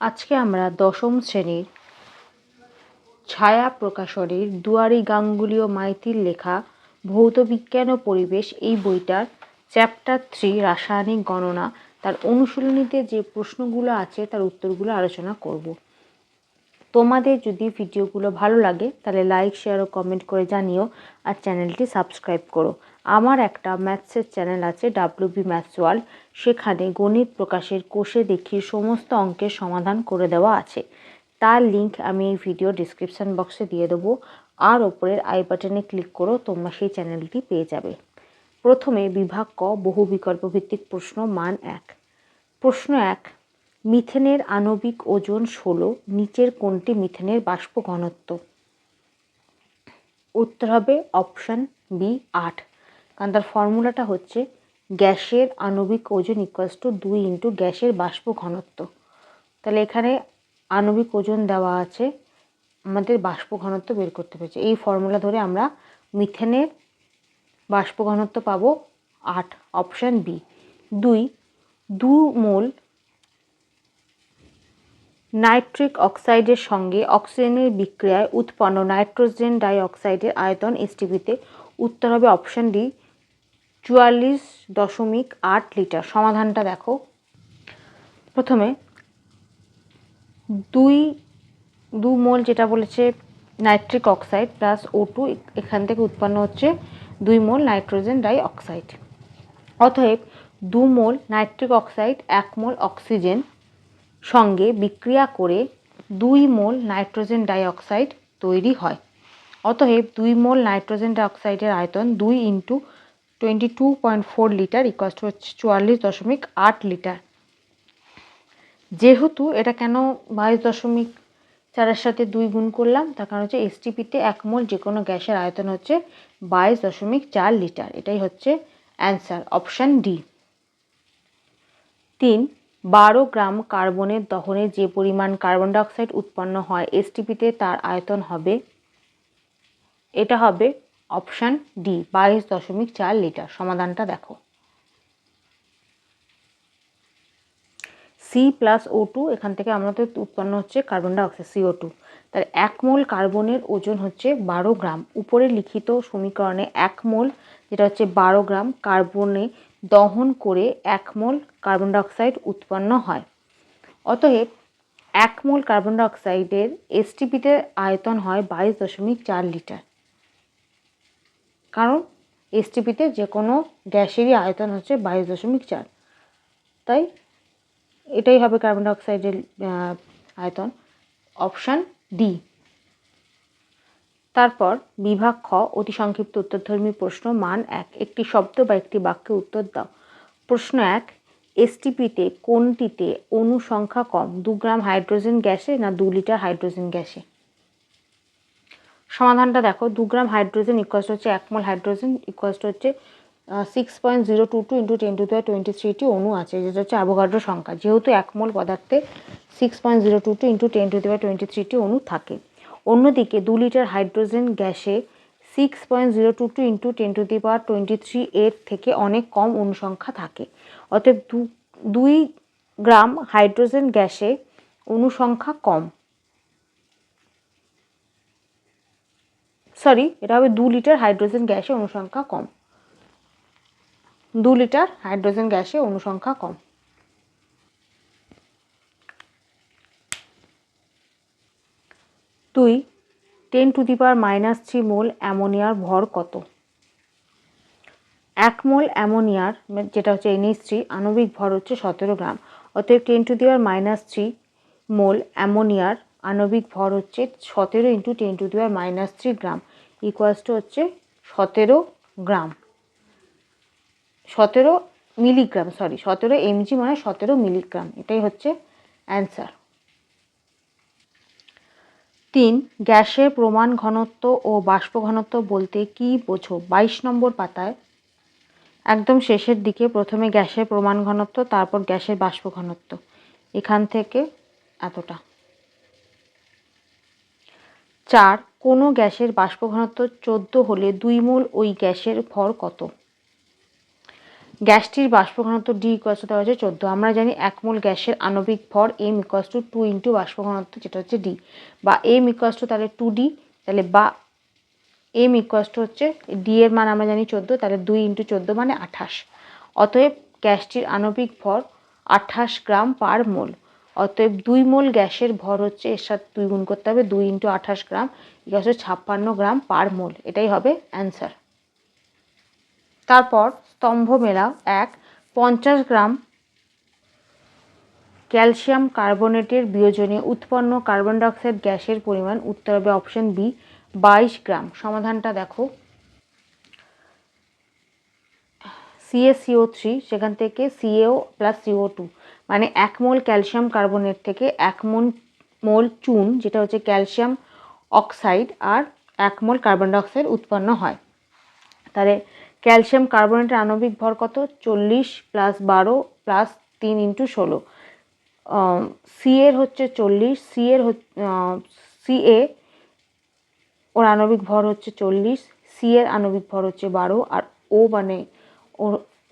আজকে আমরা দশম শ্রেণীর ছায়া প্রকাশনীর দুয়ারি গাঙ্গুলি ও মাইতির লেখা ভৌতবিজ্ঞান ও পরিবেশ এই বইটার চ্যাপ্টার 3 রাসায়নিক গণনা তার অনুশীলনীতে যে প্রশ্নগুলো আছে তার উত্তরগুলো আলোচনা করব। তোমাদের যদি ভিডিওগুলো ভালো লাগে তাহলে লাইক, শেয়ার ও কমেন্ট করে জানিও, আর চ্যানেলটি সাবস্ক্রাইব করো। আমার একটা ম্যাথসের চ্যানেল আছে WB ম্যাথস ওয়ার্ল্ড, সেখানে গণিত প্রকাশের কোষে দেখিয়ে সমস্ত অঙ্কের সমাধান করে দেওয়া আছে। তার লিঙ্ক আমি এই ভিডিও ডিসক্রিপশান বক্সে দিয়ে দেবো, আর ওপরের আই বাটনে ক্লিক করো, তোমরা সেই চ্যানেলটি পেয়ে যাবে। প্রথমে বিভাগ ক, বহু বিকল্প ভিত্তিক প্রশ্ন, মান 1। প্রশ্ন 1, মিথেনের আণবিক ওজন 16, নিচের কোনটি মিথেনের বাষ্প ঘনত্ব? উত্তর হবে অপশান বি 8, কারণ তার ফর্মুলাটা হচ্ছে গ্যাসের আণবিক ওজন = 2 × গ্যাসের বাষ্প ঘনত্ব। তাহলে এখানে আণবিক ওজন দেওয়া আছে, আমাদের বাষ্প ঘনত্ব বের করতে পেরেছে। এই ফর্মুলা ধরে আমরা মিথেনের বাষ্প ঘনত্ব পাবো 8, অপশান বি। 2 মোল নাইট্রিক অক্সাইডের সঙ্গে অক্সিজেনের বিক্রিয়ায় উৎপন্ন নাইট্রোজেন ডাই অক্সাইডের আয়তন এসটিপিতে। উত্তর হবে অপশান ডি 44.8 লিটার। সমাধানটা দেখো। প্রথমে 2 মোল যেটা বলেছে নাইট্রিক অক্সাইড প্লাস O2, এখান থেকে উৎপন্ন হচ্ছে 2 মোল নাইট্রোজেন ডাই অক্সাইড। অতএব 2 মোল নাইট্রিক অক্সাইড 1 মোল অক্সিজেন সঙ্গে বিক্রিয়া করে 2 মোল নাইট্রোজেন ডাই অক্সাইড তৈরি হয়। অতএব 2 মোল নাইট্রোজেন ডাই অক্সাইডের আয়তন 2 × 22.4 লিটার = 44.8 লিটার। যেহেতু এটা কেন 22.4 সাথে 2 গুণ করলাম, তার কারণ হচ্ছে এসটিপিতে 1 মোল যে কোনো গ্যাসের আয়তন হচ্ছে 22.4 লিটার। এটাই হচ্ছে অ্যান্সার, অপশান ডি। 3, 12 গ্রাম কার্বনের দহনে যে পরিমাণ কার্বন ডাইঅক্সাইড উৎপন্ন হয় এসটিপিতে তার আয়তন হবে, এটা হবে অপশান ডি 22.4 লিটার। সমাধানটা দেখো। সি প্লাস O2, এখান থেকে আমাদের উৎপন্ন হচ্ছে কার্বন ডাইঅক্সাইড CO2। তার 1 মোল কার্বনের ওজন হচ্ছে 12 গ্রাম। উপরে লিখিত সমীকরণে 1 মোল যেটা হচ্ছে 12 গ্রাম কার্বনে দহন করে 1 মোল কার্বন ডাইঅক্সাইড উৎপন্ন হয়। অতএব 1 মোল কার্বন ডাইঅক্সাইডের এসটিপিতে আয়তন হয় 22.4 লিটার, কারণ এসটিপিতে যে কোনো গ্যাসেরই আয়তন হচ্ছে 22.4, তাই এটাই হবে কার্বন ডাইঅক্সাইডের আয়তন, অপশান ডি। তারপর বিভাগ খ, অতি সংক্ষিপ্ত উত্তরধর্মী প্রশ্ন, মান 1। একটি শব্দ বা একটি বাক্যে উত্তর দাও। প্রশ্ন 1, এসটিপিতে কোনটিতে অণু সংখ্যা কম, 2 গ্রাম হাইড্রোজেন গ্যাসে না 2 লিটার হাইড্রোজেন গ্যাসে? সমাধানটা দেখো। 2 গ্রাম হাইড্রোজেন = হচ্ছে 1 মোল হাইড্রোজেন হচ্ছে 6.022 × 10⁻23টি অণু আছে, যেটা হচ্ছে অ্যাভোগাড্রো সংখ্যা। যেহেতু 1 মোল পদার্থে 6.022 × 10⁻23টি অণু থাকে। অন্যদিকে 2 লিটার হাইড্রোজেন গ্যাসে 6.022 × 10⁻23 এর থেকে অনেক কম অণুসংখ্যা থাকে। অতএব 2 গ্রাম হাইড্রোজেন গ্যাসে অণুসংখ্যা কম, এটা হবে 2 লিটার হাইড্রোজেন গ্যাসে অণুসংখ্যা কম। 2 লিটার হাইড্রোজেন গ্যাসে অণুসংখ্যা কম। 2, 10⁻³ মোল অ্যামোনিয়ার ভর কত? 1 মোল অ্যামোনিয়ার, যেটা হচ্ছে NH3, আণবিক ভর হচ্ছে 17 গ্রাম। অতএব 10⁻³ মোল অ্যামোনিয়ার আণবিক ভর হচ্ছে 17 × 10⁻³ গ্রাম = হচ্ছে 17 গ্রাম, 17 মিলিগ্রাম, 17 mg মানে 17 মিলিগ্রাম। এটাই হচ্ছে অ্যান্সার। 3, গ্যাসের প্রমাণ ঘনত্ব ও বাষ্প ঘনত্ব বলতে কি বোঝো? 22 নম্বর পাতায় একদম শেষের দিকে প্রথমে গ্যাসের প্রমাণ ঘনত্ব, তারপর গ্যাসের বাষ্প ঘনত্ব, এখান থেকে এতটা। 4, কোনো গ্যাসের বাষ্প ঘনত্ব 14 হলে 2 মোল ওই গ্যাসের ভর কত? গ্যাসটির বাষ্প ঘনত্ব ডি ইকুয়ালস টু দেওয়া হচ্ছে 14। আমরা জানি 1 মোল গ্যাসের আণবিক ভর এম ইকুয়ালস টু 2 ইন্টু বাষ্প ঘনত্ব যেটা হচ্ছে ডি, বা এম ইকুয়ালস টু তাহলে 2D, তাহলে বা এম ইকুয়ালস টু হচ্ছে ডি এর মান আমরা জানি 14, তাহলে 2 ইন্টু 14 মানে 28। অতএব গ্যাসটির আণবিক ভর 28 গ্রাম পার মোল। অতএব 2 মোল গ্যাসের ভর হচ্ছে, এর সাথে 2 গুণ করতে হবে, 2 ইন্টু 28 গ্রাম ইকুয়ালস টু 56 গ্রাম পার মোল। এটাই হবে অ্যান্সার। তারপর স্তম্ভ মেলাও। 1 50 গ্রাম ক্যালসিয়াম কার্বনেটের বিয়োজনে উৎপন্ন কার্বন ডাইঅক্সাইড গ্যাসের পরিমাণ। উত্তর হবে অপশন বি 22 গ্রাম। সমাধানটা দেখো, CaCO3 সেখান থেকে Ca প্লাস CO2 মানে 1 মোল ক্যালসিয়াম কার্বনেট থেকে 1 মোল চুন যেটা হচ্ছে ক্যালসিয়াম অক্সাইড আর 1 মোল কার্বন ডাইঅক্সাইড উৎপন্ন হয়। তাহলে ক্যালসিয়াম কার্বনেটের আণবিক ভর কত? 40 প্লাস 12 প্লাস 3 ইন্টু 16। সি এর হচ্ছে 40, Ca ওর আণবিক ভর হচ্ছে 40, সি এর আণবিক ভর হচ্ছে 12, আর ও মানে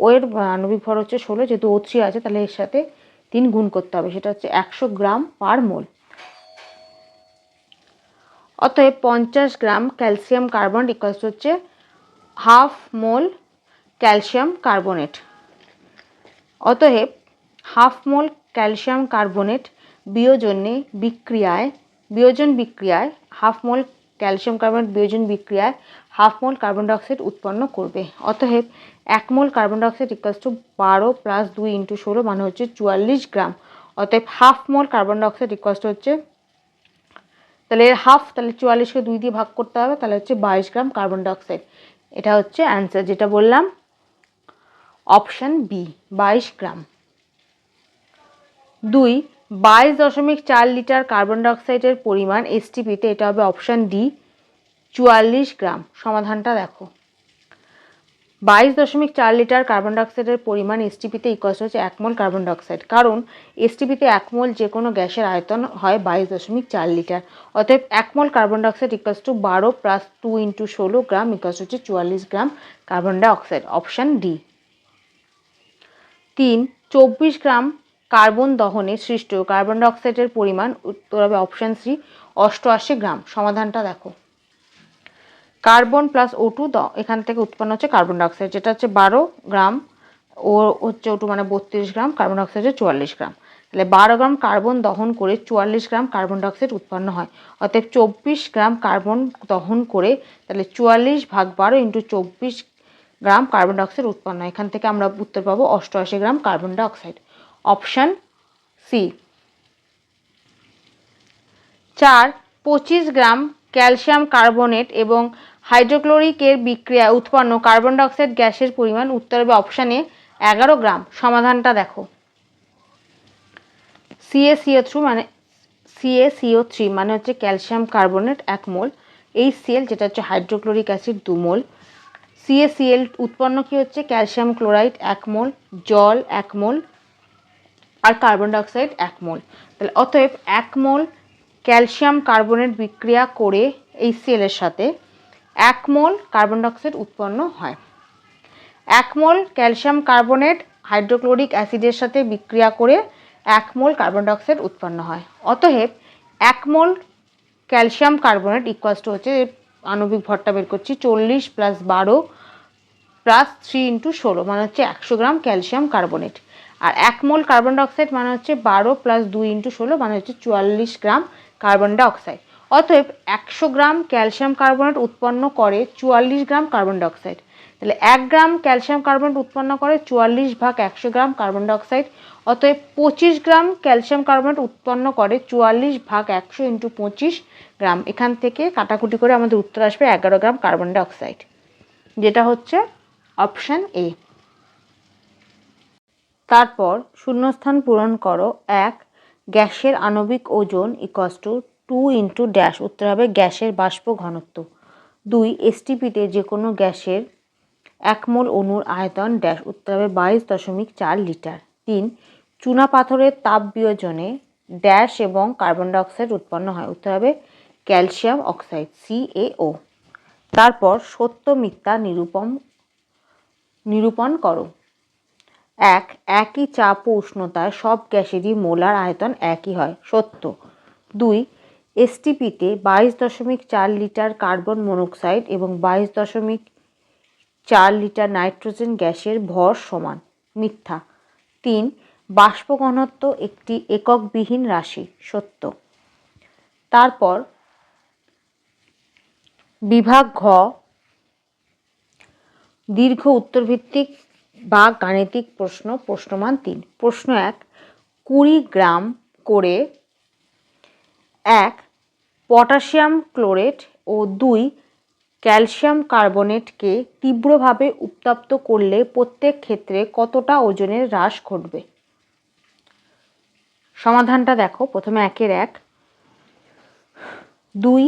ও এর আণবিক ভর হচ্ছে 16, যেহেতু O3 আছে তাহলে এর সাথে 3 গুণ করতে হবে, সেটা হচ্ছে 100 গ্রাম পার মোল। অতএব 50 গ্রাম ক্যালসিয়াম কার্বনেট ইকুয়ালস হচ্ছে হাফ মোল ক্যালসিয়াম কার্বনেট। অতএব হাফ মোল ক্যালসিয়াম কার্বনেট বিয়োজন বিক্রিয়ায় হাফ মোল ক্যালসিয়াম কার্বনেট বিয়োজন বিক্রিয়ায় হাফ মোল কার্বন ডাইঅক্সাইড উৎপন্ন করবে। অতএব 1 mole carbon dioxide equals to 12 plus 2 into 16 মানে হচ্ছে 44 গ্রাম। অতএব হাফ মোল কার্বন ডাইঅক্সাইড ইকুয়ালস টু হচ্ছে, তাহলে এর হাফ, তাহলে 44কে 2 দিয়ে ভাগ করতে হবে, তাহলে হচ্ছে 22 গ্রাম কার্বন ডাইঅক্সাইড। এটা হচ্ছে অ্যান্সার, যেটা বললাম অপশান বি 22 গ্রাম। 2 22.4 লিটার কার্বন ডাইঅক্সাইডের পরিমাণ এসটিপিতে, এটা হবে অপশান ডি 44 গ্রাম। সমাধানটা দেখো, 22.4 লিটার কার্বন ডাইঅক্সাইডের পরিমাণ এসটিপিতে ইকুয়ালস হচ্ছে 1 মোল কার্বন ডাইঅক্সাইড, কারণ এসটিপিতে 1 মোল যে কোনো গ্যাসের আয়তন হয় 22.4 লিটার। অতএব 1 mole carbon dioxide equals to 12 plus 2 into 16 gram equals হচ্ছে 44 gram carbon dioxide, option D. 3 24 gram carbon দহনে সৃষ্ট কার্বন ডাইঅক্সাইডের পরিমাণ। উত্তর হবে অপশান সি 88 গ্রাম। সমাধানটা দেখো, কার্বন প্লাস O2 এখান থেকে উৎপন্ন হচ্ছে কার্বন ডাইঅক্সাইড, যেটা হচ্ছে 12 গ্রাম, ও হচ্ছে O2 মানে 32 গ্রাম, কার্বন ডাইঅক্সাইড হচ্ছে 44 গ্রাম। তাহলে 12 গ্রাম কার্বন দহন করে 44 গ্রাম কার্বন ডাইঅক্সাইড উৎপন্ন হয়। অতএব 24 গ্রাম কার্বন দহন করে তাহলে 44 ভাগ 12 ইন্টু 24 গ্রাম কার্বন ডাইঅক্সাইড উৎপন্ন হয়। এখান থেকে আমরা উত্তর পাবো 88 gram carbon dioxide, option C. 4 25 gram calcium carbonate এবং হাইড্রোক্লোরিকের বিক্রিয়ায় উৎপন্ন কার্বন ডাইঅক্সাইড গ্যাসের পরিমাণ। উত্তর হবে অপশান এ 11 গ্রাম। সমাধানটা দেখো, CaCO3 মানে হচ্ছে ক্যালসিয়াম কার্বনেট 1 মোল, HCl যেটা হচ্ছে হাইড্রোক্লোরিক অ্যাসিড 2 মোল, CaCl উৎপন্ন কি হচ্ছে ক্যালসিয়াম ক্লোরাইড 1 মোল, জল 1 মোল আর কার্বন ডাইঅক্সাইড 1 মোল। তাহলে অতএব 1 মোল ক্যালসিয়াম কার্বনেট বিক্রিয়া করে HCl এর সাথে 1 মোল কার্বন ডাইঅক্সাইড উৎপন্ন হয়। 1 মোল ক্যালসিয়াম কার্বনেট হাইড্রোক্লোরিক অ্যাসিডের সাথে বিক্রিয়া করে 1 মোল কার্বন ডাইঅক্সাইড উৎপন্ন হয়। অতএব 1 mole calcium carbonate equals to হচ্ছে, আণবিক ভরটা বের করছি, 40 প্লাস 12 প্লাস 3 ইন্টু 16 মানে হচ্ছে 100 গ্রাম ক্যালসিয়াম কার্বনেট। আর 1 মোল কার্বন ডাইঅক্সাইড মানে হচ্ছে 12 প্লাস 2 ইন্টু 16 মানে হচ্ছে 44 গ্রাম কার্বন ডাইঅক্সাইড। অতএব 100 গ্রাম ক্যালসিয়াম কার্বনেট উৎপন্ন করে 44 গ্রাম কার্বন ডাইঅক্সাইড। তাহলে 1 গ্রাম ক্যালসিয়াম কার্বনেট উৎপন্ন করে 44 ভাগ 100 গ্রাম কার্বন ডাইঅক্সাইড। অতএব 25 গ্রাম ক্যালসিয়াম কার্বনেট উৎপন্ন করে 44 ভাগ 100 ইন্টু 25 গ্রাম। এখান থেকে কাটাকুটি করে আমাদের উত্তর আসবে 11 গ্রাম কার্বন ডাইঅক্সাইড, যেটা হচ্ছে অপশান এ। তারপর শূন্যস্থান পূরণ করো। 1 গ্যাসের আণবিক ওজন ইকুয়ালস টু 2 ইন্টু ড্যাশ। উত্তর হবে গ্যাসের বাষ্প ঘনত্ব। 2 এসটিপিতে যে কোনো গ্যাসের 1 মোল অণুর আয়তন ড্যাশ। উত্তর হবে 22.4 লিটার। 3 চুনা পাথরের তাপ বিয়োজনে ড্যাশ এবং কার্বন ডাইঅক্সাইড উৎপন্ন হয়। উত্তর হবে ক্যালসিয়াম অক্সাইড CaO। তারপর সত্য মিথ্যা নিরূপণ করো। একই চাপ ও উষ্ণতায় সব গ্যাসেরই মোলার আয়তন একই হয়, সত্য। 2, এসটিপিতে 22.4 লিটার কার্বন মনোক্সাইড এবং 22.4 লিটার নাইট্রোজেন গ্যাসের ভর সমান, মিথ্যা। 3, বাষ্প ঘনত্ব একটি এককবিহীন রাশি, সত্য। তারপর বিভাগ ঘ, দীর্ঘ উত্তরভিত্তিক বা গাণিতিক প্রশ্ন, প্রশ্নমান 3। প্রশ্ন 1, 20 গ্রাম করে 1 পটাশিয়াম ক্লোরেট ও 2 ক্যালসিয়াম কার্বনেটকে তীব্রভাবে উত্তপ্ত করলে প্রত্যেক ক্ষেত্রে কতটা ওজনের হ্রাস ঘটবে? সমাধানটা দেখো। প্রথমে 1 2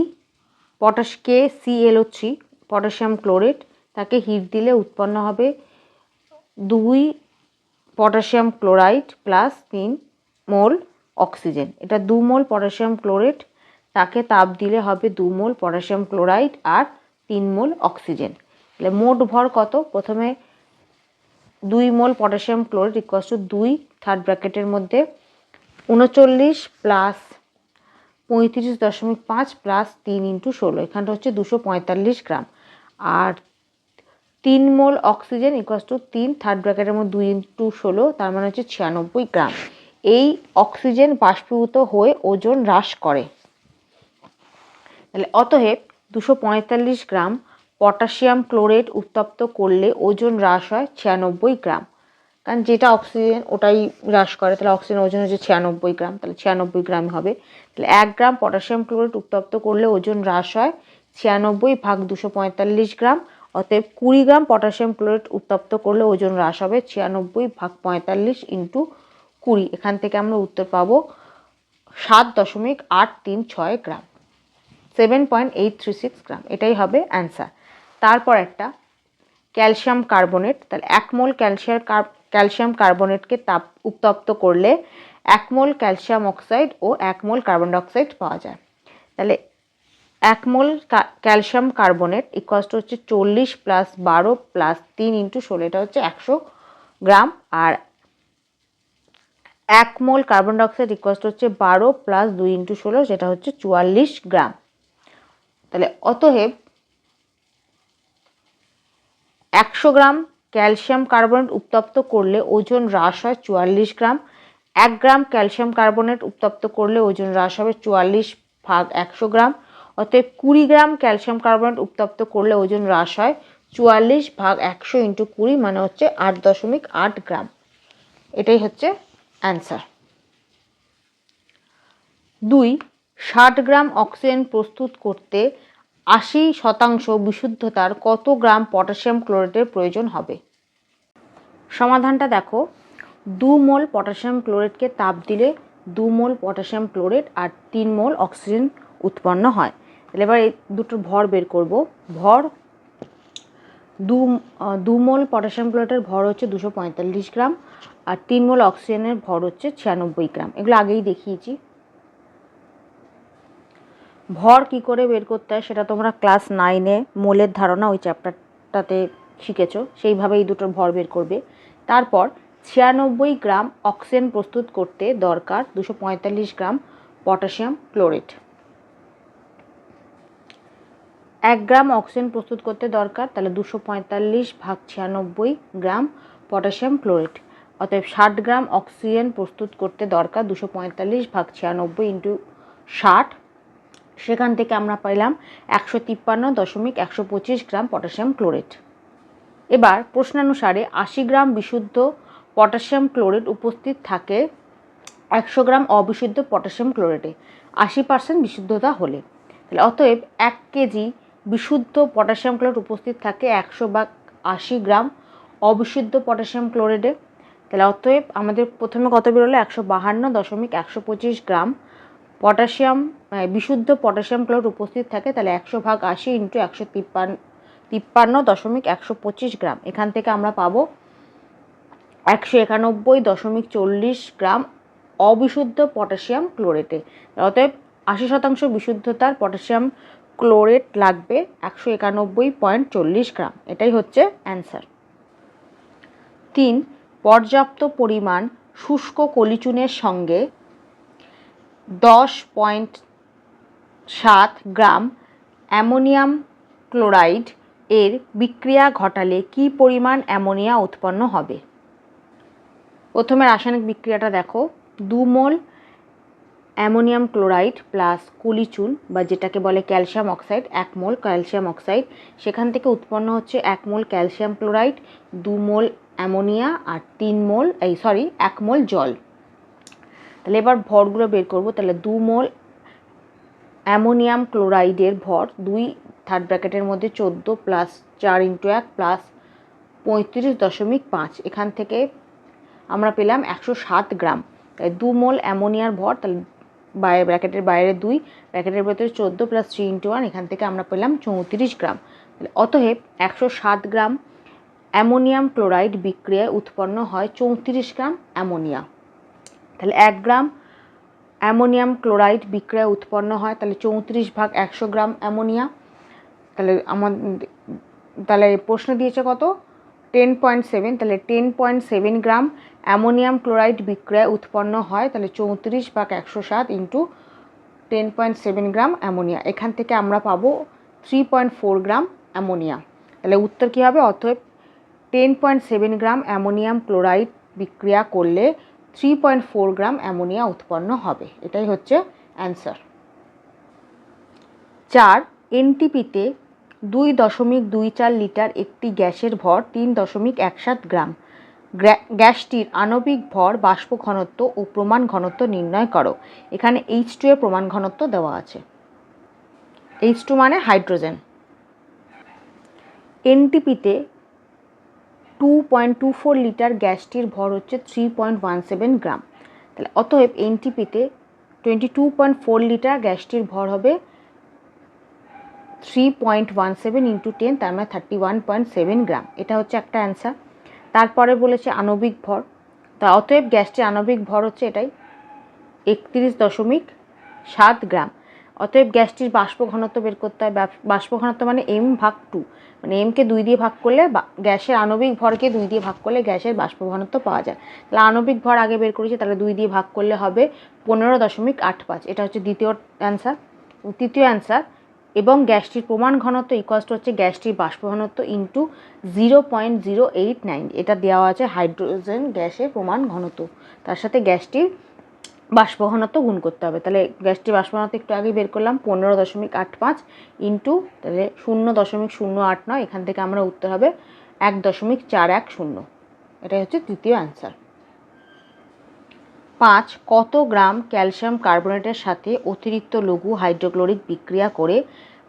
KClO3 পটাশিয়াম ক্লোরেট, তাকে হিট দিলে উৎপন্ন হবে 2 পটাশিয়াম ক্লোরাইড প্লাস 3 মোল অক্সিজেন। এটা 2 মোল পটাশিয়াম ক্লোরেট, তাকে তাপ দিলে হবে 2 মোল পটাশিয়াম ক্লোরাইড আর 3 মোল অক্সিজেন। তাহলে মোট ভর কত? প্রথমে 2 মোল potassium chlorate equals to 2 third ব্র্যাকেটের মধ্যে 39 প্লাস 35.5 প্লাস 3 ইন্টু 16, এখানটা হচ্ছে 245 গ্রাম। আর 3 মোল অক্সিজেন ইকুয়ালস টু 3 থার্ড ব্র্যাকেটের মধ্যে 2 ইন্টু 16, তার মানে হচ্ছে 96 গ্রাম। এই অক্সিজেন বাষ্পীভূত হয়ে ওজন হ্রাস করে। তাহলে অতএব 245 গ্রাম পটাশিয়াম ক্লোরেট উত্তপ্ত করলে ওজন হ্রাস হয় 96 গ্রাম, কারণ যেটা অক্সিজেন ওটাই হ্রাস করে। তাহলে অক্সিজেন ওজন হচ্ছে 96 গ্রাম, তাহলে 96 গ্রাম হবে। তাহলে 1 গ্রাম পটাশিয়াম ক্লোরেট উত্তপ্ত করলে ওজন হ্রাস হয় 96 ভাগ 245 গ্রাম। অতএব 20 গ্রাম পটাশিয়াম ক্লোরেট উত্তপ্ত করলে ওজন হ্রাস হবে 96 ভাগ 45 ইন্টু 20। এখান থেকে আমরা উত্তর পাবো 7.836 গ্রাম, 7.836 গ্রাম। এটাই হবে অ্যান্সার। তারপর একটা ক্যালসিয়াম কার্বনেট। তাহলে 1 মোল ক্যালসিয়াম কার্বনেটকে উত্তপ্ত করলে 1 মোল ক্যালসিয়াম অক্সাইড ও 1 মোল কার্বন ডাইঅক্সাইড পাওয়া যায়। তাহলে 1 mole calcium carbonate equals to হচ্ছে 40 প্লাস 12 প্লাস 3 ইন্টু 16, এটা হচ্ছে 100 গ্রাম। আর 1 mole carbon dioxide equals two হচ্ছে 12 প্লাস 2 ইন্টু 16, যেটা হচ্ছে 44 গ্রাম। তাহলে অতএব 100 গ্রাম ক্যালসিয়াম কার্বনেট উত্তপ্ত করলে ওজন হ্রাস হয় 44 গ্রাম। 1 গ্রাম ক্যালসিয়াম কার্বনেট উত্তপ্ত করলে ওজন হ্রাস হবে 44 ভাগ 100 গ্রাম। অতএব 20 গ্রাম ক্যালসিয়াম কার্বনেট উত্তপ্ত করলে ওজন হ্রাস হয় 44 ভাগ 100 ইন্টু 20, মানে হচ্ছে 8.8 গ্রাম। এটাই হচ্ছে অ্যান্সার। 2, 60 গ্রাম অক্সিজেন প্রস্তুত করতে 80% বিশুদ্ধতার কত গ্রাম পটাশিয়াম ক্লোরেটের প্রয়োজন হবে? সমাধানটা দেখো। 2 মোল পটাশিয়াম ক্লোরেটকে তাপ দিলে 2 মোল পটাশিয়াম ক্লোরেট আর 3 মোল অক্সিজেন উৎপন্ন হয়। তাহলে এবার এই দুটোর ভর বের করব। ভর 2 মোল পটাশিয়াম ক্লোরেটের ভর হচ্ছে 245 গ্রাম আর 3 মোল অক্সিজেনের ভর হচ্ছে 96 গ্রাম। এগুলো আগেই দেখিয়েছি। ভর কি করে বের করতে হয় সেটা তোমরা ক্লাস 9-এ মোলের ধারণা ওই চ্যাপ্টারটাতে শিখেছো, সেইভাবে এই দুটোর ভর বের করবে। তারপর 96 গ্রাম অক্সিজেন প্রস্তুত করতে দরকার 245 গ্রাম পটাশিয়াম ক্লোরেট। 1 গ্রাম অক্সিজেন প্রস্তুত করতে দরকার, তাহলে 245 ভাগ 96 গ্রাম পটাশিয়াম ক্লোরেট। অতএব 60 গ্রাম অক্সিজেন প্রস্তুত করতে দরকার 245 ভাগ 96 ইন্টু 60, সেখান থেকে আমরা পাইলাম 153.125 গ্রাম পটাশিয়াম ক্লোরেট। এবার প্রশ্নানুসারে 80 গ্রাম বিশুদ্ধ পটাশিয়াম ক্লোরেট উপস্থিত থাকে 100 গ্রাম অবিশুদ্ধ পটাশিয়াম ক্লোরেটে 80% বিশুদ্ধতা হলে। তাহলে অতএব 1 কেজি বিশুদ্ধ পটাশিয়াম ক্লোরেট উপস্থিত থাকে 100/80 গ্রাম অবিশুদ্ধ পটাশিয়াম ক্লোরেটে। তাহলে অতএব আমাদের প্রথমে কত বেরোলো? 152.125 গ্রাম পটাশিয়াম বিশুদ্ধ পটাশিয়াম ক্লোরাইড উপস্থিত থাকে। তাহলে 100/80 ইন্টু 153.125 গ্রাম। এখান থেকে আমরা পাবো 191.40 গ্রাম অবিশুদ্ধ পটাশিয়াম ক্লোরেটে। অতএব 80% বিশুদ্ধতার পটাশিয়াম ক্লোরেট লাগবে 191.40 গ্রাম। এটাই হচ্ছে অ্যান্সার। 3, পর্যাপ্ত পরিমাণ শুষ্ক কলিচুনের সঙ্গে 10.7 গ্রাম অ্যামোনিয়াম ক্লোরাইড এর বিক্রিয়া ঘটালে কী পরিমাণ অ্যামোনিয়া উৎপন্ন হবে? প্রথমে রাসায়নিক বিক্রিয়াটা দেখো। 2 মোল অ্যামোনিয়াম ক্লোরাইড প্লাস কলিচুন বা যেটাকে বলে calcium oxide, 1 mole calcium oxide, সেখান থেকে উৎপন্ন হচ্ছে 1 mole calcium chloride, 2 mole ammonia আর 1 মোল জল। তাহলে এবার ভরগুলো বের করব। তাহলে 2 মোল অ্যামোনিয়াম ক্লোরাইডের ভর 2 থার্ড ব্র্যাকেটের মধ্যে 14 প্লাস 4 × 1 প্লাস 35.5, এখান থেকে আমরা পেলাম 107 গ্রাম। তাই 2 মোল অ্যামোনিয়ার ভর, তাহলে ব্র্যাকেটের বাইরে 2, ব্র্যাকেটের ভেতরে 14 প্লাস 3 × 1, এখান থেকে আমরা পেলাম 34 গ্রাম। তাহলে অতএব 107 গ্রাম অ্যামোনিয়াম ক্লোরাইড বিক্রিয়ায় উৎপন্ন হয় 34 গ্রাম অ্যামোনিয়া। তাহলে 1 গ্রাম অ্যামোনিয়াম ক্লোরাইড বিক্রিয়ায় উৎপন্ন হয়, তাহলে 34/100 গ্রাম অ্যামোনিয়া। তাহলে প্রশ্ন দিয়েছে কত? 10.7, তাহলে 10.7 গ্রাম অ্যামোনিয়াম ক্লোরাইড বিক্রিয়ায় উৎপন্ন হয়, তাহলে 34/107 × 10.7 গ্রাম অ্যামোনিয়া। এখান থেকে আমরা পাবো 3.4 গ্রাম অ্যামোনিয়া। তাহলে উত্তর কী হবে? অতএব 10.7 গ্রাম অ্যামোনিয়াম ক্লোরাইড বিক্রিয়া করলে 3.4 গ্রাম অ্যামোনিয়া উৎপন্ন হবে। এটাই হচ্ছে অ্যান্সার। 4, এনটিপিতে 2.24 লিটার একটি গ্যাসের ভর 3.17 গ্রাম। গ্যাসটির আণবিক ভর, বাষ্প ঘনত্ব ও প্রমাণ ঘনত্ব নির্ণয় করো। এখানে H2 এর প্রমাণ ঘনত্ব দেওয়া আছে। H2 মানে হাইড্রোজেন। এনটিপিতে 2.24 লিটার গ্যাসটির ভর হচ্ছে 3.17 গ্রাম। তাহলে অতএব এনটিপিতে 22.4 লিটার গ্যাসটির ভর হবে 3.17 × 10, তার মানে 31.7 গ্রাম। এটা হচ্ছে একটা অ্যান্সার। তারপরে বলেছে আণবিক ভর। তা অতএব গ্যাসটির আণবিক ভর হচ্ছে এটাই 31.7 গ্রাম। অতএব গ্যাসটির বাষ্প ঘনত্ব বের করতে হয়। বাষ্প ঘনত্ব মানে m/2, মানে mকে 2 দিয়ে ভাগ করলে গ্যাসের আণবিক ভরকে 2 দিয়ে ভাগ করলে গ্যাসের বাষ্প ঘনত্ব পাওয়া যায়। তাহলে আণবিক ভর আগে বের করেছি, তাহলে 2 দিয়ে ভাগ করলে হবে 15.85। এটা হচ্ছে দ্বিতীয় অ্যান্সার। তৃতীয় অ্যান্সার, এবং গ্যাসটির প্রমাণ ঘনত্ব ইকুয়ালস হচ্ছে গ্যাসটির বাষ্প ঘনত্ব ইন্টু 0.089। এটা দেওয়া আছে হাইড্রোজেন গ্যাসের প্রমাণ ঘনত্ব, তার সাথে গ্যাসটির বাষ্প ঘনত্ব গুণ করতে হবে। তাহলে গ্যাসটির বাষ্প ঘনত্ব একটু আগে বের করলাম 15.85 ইন্টু, তাহলে 0.089, এখান থেকে আমরা উত্তর হবে 1.410। এটাই হচ্ছে তৃতীয় অ্যান্সার। 5, কত গ্রাম ক্যালসিয়াম কার্বনেটের সাথে অতিরিক্ত লঘু হাইড্রোক্লোরিক বিক্রিয়া করে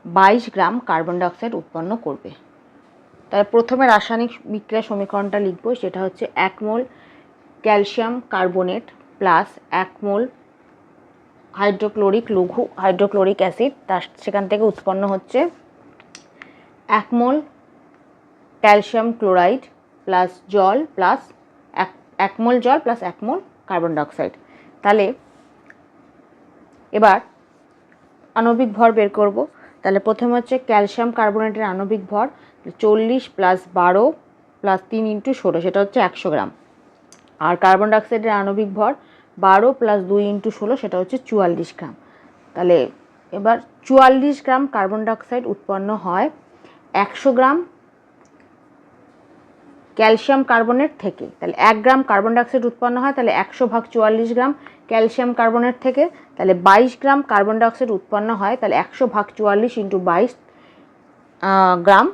22 গ্রাম কার্বন ডাইঅক্সাইড উৎপন্ন করবে? তাহলে প্রথমে রাসায়নিক বিক্রিয়ার সমীকরণটা লিখব, সেটা হচ্ছে 1 মোল ক্যালসিয়াম কার্বনেট প্লাস 1 মোল লঘু হাইড্রোক্লোরিক অ্যাসিড, সেখান থেকে উৎপন্ন হচ্ছে 1 মোল ক্যালসিয়াম ক্লোরাইড প্লাস জল প্লাস 1 মোল জল প্লাস 1 মোল কার্বন ডাইঅক্সাইড। তাহলে এবার আণবিক ভর বের করব। তাহলে প্রথমে হচ্ছে ক্যালসিয়াম কার্বনেটের আণবিক ভর 40 প্লাস 12 প্লাস 3 × 16, সেটা হচ্ছে 100 গ্রাম। আর কার্বন ডাইঅক্সাইডের আণবিক ভর 12 প্লাস 2 × 16, সেটা হচ্ছে 44 গ্রাম। তাহলে এবার 44 গ্রাম কার্বন ডাইঅক্সাইড উৎপন্ন হয় 100 গ্রাম ক্যালসিয়াম কার্বনেট থেকে। তাহলে 1 গ্রাম কার্বন ডাইঅক্সাইড উৎপন্ন হয়, তাহলে 100/44 গ্রাম ক্যালসিয়াম কার্বনেট থেকে। তাহলে 22 গ্রাম কার্বন ডাইঅক্সাইড উৎপন্ন হয়, তাহলে 100/44 × 22 গ্রাম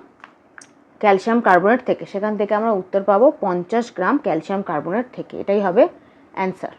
ক্যালসিয়াম কার্বনেট থেকে। সেখান থেকে আমরা উত্তর পাবো 50 গ্রাম ক্যালসিয়াম কার্বনেট থেকে। এটাই হবে অ্যান্সার।